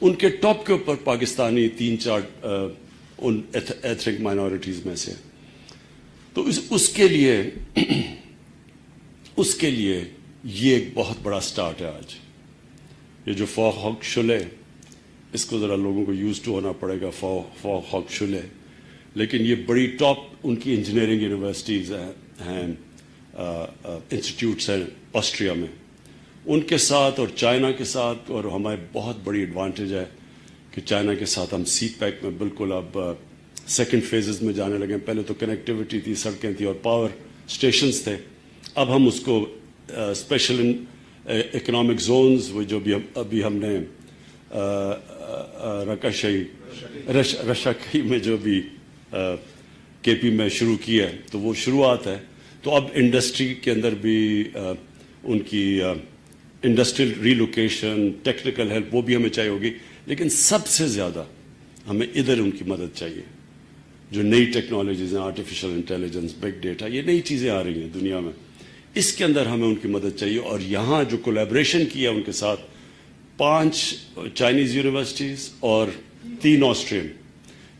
ان کے ٹاپ کے اوپر پاکستانی 3-4 ان ایتھنک مائنورٹیز میں سے. تو اس کے لیے یہ ایک بہت بڑا سٹارٹ ہے. آج یہ جو فوکشلے، اس کو ذرا لوگوں کو یوز ٹو ہونا پڑے گا، فوکشلے، لیکن یہ بڑی ٹاپ ان کی انجینئرنگ یونیورسٹیز ہیں، انسٹیٹیوٹس ہیں آسٹریا میں. ان کے ساتھ اور چائنا کے ساتھ، اور ہمیں بہت بڑی ایڈوانٹیج ہے کہ چائنا کے ساتھ ہم سی پیک میں بالکل اب سیکنڈ فیزز میں جانے لگے. پہلے تو کنیکٹیوٹی تھی، سڑکیں تھیں اور پاور اسٹیشنز تھے. اب ہم اس کو اسپیشل اکنامک زونز، وہ جو بھی ابھی ہم نے رشاکئی میں جو بھی کے پی میں شروع کی ہے، تو وہ شروعات ہے. تو اب انڈسٹری کے اندر بھی ان کی انڈسٹریل ریلوکیشن، ٹیکنیکل ہیلپ، وہ بھی ہمیں چاہیے ہوگی. لیکن سب سے زیادہ ہمیں ادھر ان کی مدد چاہیے. جو نئی ٹیکنالوجیز ہیں، آرٹیفیشل انٹیلیجنس، بگ ڈیٹا، یہ نئی چیزیں آ رہی ہیں دنیا میں، اس کے اندر ہمیں ان کی مدد چاہیے. اور یہاں جو کولیبریشن کیا ان کے ساتھ 5 چائنیز یونیورسٹیز اور 3 آسٹرین.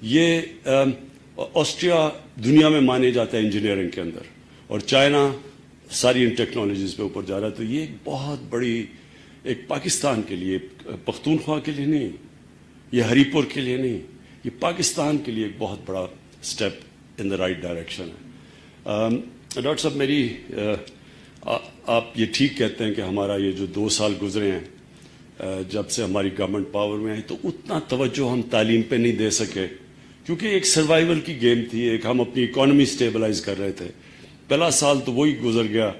یہ آسٹریا دنیا میں مانے جاتا ہے انجینئرنگ کے اندر، اور چائنا ساری ان ٹیکنالوجیز پہ اوپر جا رہا ہے. تو یہ ایک بہت بڑی، ایک پاکستان کے لیے، پختونخوا کے لیے نہیں، یہ ہری پور کے لیے نہیں، یہ پاکستان کے لیے ایک بہت بڑا step in the right direction ہے. ڈاکٹر صاحب، میری آپ یہ ٹھیک کہتے ہیں کہ ہمارا یہ جو 2 سال گزرے ہیں جب سے ہماری گورنمنٹ پاور میں آئی، تو اتنا توجہ ہم تعلیم پہ نہیں دے سکے، کیونکہ ایک سروائیول کی گیم تھی. ایک ہم اپنی اکانومی سٹیبلائز کر رہے تھے. پہلا سال تو وہی گزر گیا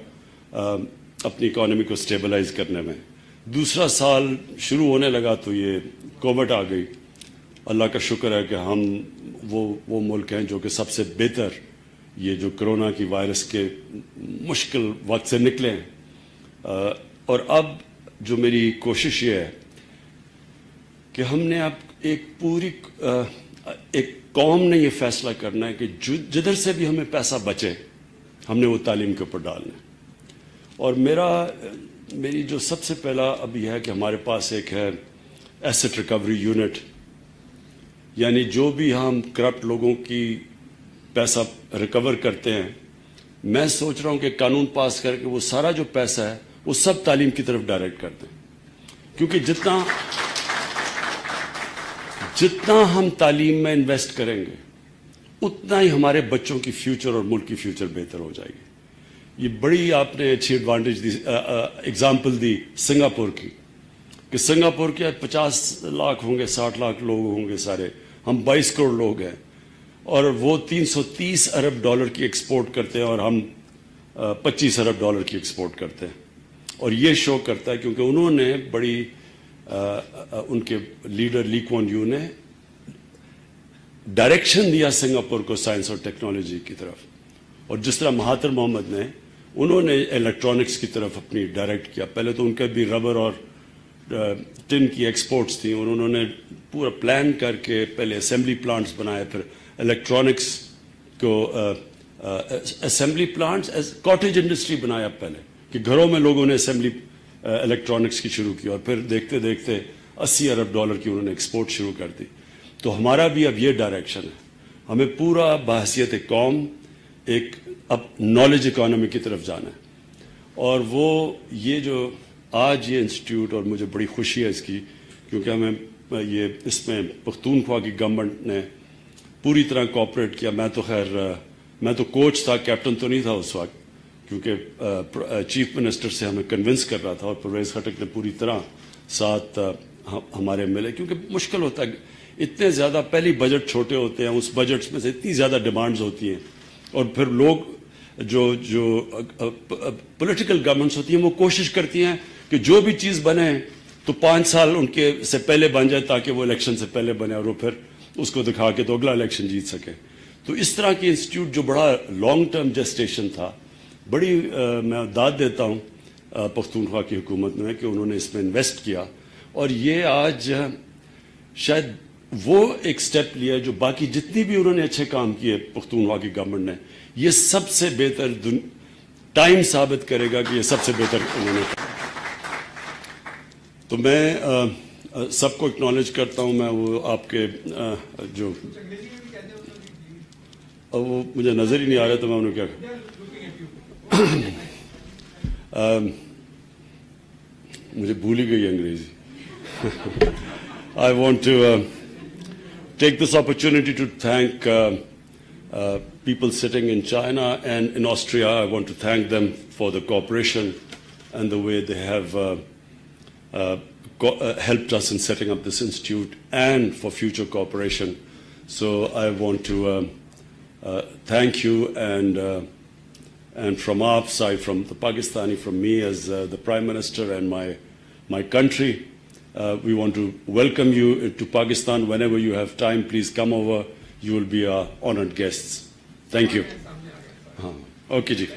اپنی اکانومی کو سٹیبلائز کرنے میں. دوسرا سال شروع ہونے لگا تو یہ کووڈ آ گئی. اللہ کا شکر ہے کہ ہم وہ ملک ہیں جو کہ سب سے بہتر یہ جو کرونا کی وائرس کے مشکل وقت سے نکلے ہیں. اور اب جو میری کوشش یہ ہے کہ ہم نے اب ایک قوم نے یہ فیصلہ کرنا ہے کہ جدھر سے بھی ہمیں پیسہ بچے ہم نے وہ تعلیم کے اوپر ڈالنا ہے. اور میری جو سب سے پہلا اب یہ ہے کہ ہمارے پاس ایک ہے ایسٹ ریکوری یونٹ، یعنی جو بھی ہم کرپٹ لوگوں کی پیسہ ریکور کرتے ہیں، میں سوچ رہا ہوں کہ قانون پاس کر کے وہ سارا جو پیسہ ہے وہ سب تعلیم کی طرف ڈائریکٹ کر دیں. کیونکہ جتنا ہم تعلیم میں انویسٹ کریں گے اتنا ہی ہمارے بچوں کی فیوچر اور ملک کی فیوچر بہتر ہو جائے گی. یہ بڑی آپ نے اچھی ایڈوانٹیج دی، ایگزامپل دی سنگاپور کی، کہ سنگاپور کے 50 لاکھ ہوں گے، 60 لاکھ لوگ ہوں گے سارے، ہم 22 کروڑ لوگ ہیں، اور وہ 330 ارب ڈالر کی ایکسپورٹ کرتے ہیں اور ہم 25 ارب ڈالر کی ایکسپورٹ کرتے ہیں. اور یہ شو کرتا ہے کیونکہ انہوں نے بڑی ان کے لیڈر لی کوان یو نے ڈائریکشن دیا سنگاپور کو سائنس اور ٹیکنالوجی کی طرف. اور جس طرح مہاتر محمد نے، انہوں نے الیکٹرانکس کی طرف اپنی ڈائریکٹ کیا. پہلے تو ان کے بھی ربر اور ٹن کی ایکسپورٹس تھیں، اور انہوں نے پورا پلان کر کے پہلے اسمبلی پلانٹس بنائے، پھر الیکٹرانکس کو اسمبلی پلانٹس کاٹیج انڈسٹری بنایا پہلے، کہ گھروں میں لوگوں نے اسمبلی الیکٹرانکس کی شروع کی، اور پھر دیکھتے دیکھتے 80 ارب ڈالر کی انہوں نے ایکسپورٹ شروع کر دی. تو ہمارا بھی اب یہ ڈائریکشن ہے، ہمیں پورا بحیثیت قوم ایک اب نالج اکانومی کی طرف جانا ہے. اور وہ یہ جو آج یہ انسٹیٹیوٹ، اور مجھے بڑی خوشی ہے اس کی، کیونکہ ہمیں یہ اس میں پختونخوا کی گورنمنٹ نے پوری طرح کوآپریٹ کیا. میں تو کوچ تھا، کیپٹن تو نہیں تھا اس وقت، کیونکہ چیف منسٹر سے ہمیں کنونس کر رہا تھا، اور پرویز خٹک نے پوری طرح ساتھ ہمارے ملے. کیونکہ مشکل ہوتا ہے، اتنے زیادہ پہلی بجٹ چھوٹے ہوتے ہیں، اس بجٹس میں سے اتنی زیادہ ڈیمانڈز ہوتی ہیں، اور پھر لوگ جو پولیٹیکل گورنمنٹس ہوتی ہیں وہ کوشش کرتی ہیں کہ جو بھی چیز بنے تو 5 سال ان کے سے پہلے بن جائے، تاکہ وہ الیکشن سے پہلے بنے، اور وہ پھر اس کو دکھا کے تو اگلا الیکشن جیت سکے. تو اس طرح کی انسٹیٹیوٹ جو بڑا لانگ ٹرم جسٹیشن تھا، بڑی میں داد دیتا ہوں پختونخوا کی حکومت میں کہ انہوں نے اس میں انویسٹ کیا. اور یہ آج شاید وہ ایک سٹیپ لیا جو باقی جتنی بھی انہوں نے اچھے کام کیے پختونخوا کی گورنمنٹ نے، یہ سب سے بہتر ٹائم ثابت کرے گا کہ یہ سب سے بہتر انہوں نے. تو میں سب کو اکنالج کرتا ہوں میں. وہ آپ کے جو وہ مجھے نظر ہی نہیں آ رہا تو میں انہوں نے کیا مجھے بھول ہی گئی انگریزی. I want to take this opportunity to thank people sitting in China and in Austria. I want to thank them for the cooperation and the way they have helped us in setting up this institute and for future cooperation. So I want to thank you, and from our side, from the Pakistani, from me as the Prime Minister and my country, we want to welcome you to Pakistan. Whenever you have time, please come over. You will be our honored guests. Thank you. Okay, ji.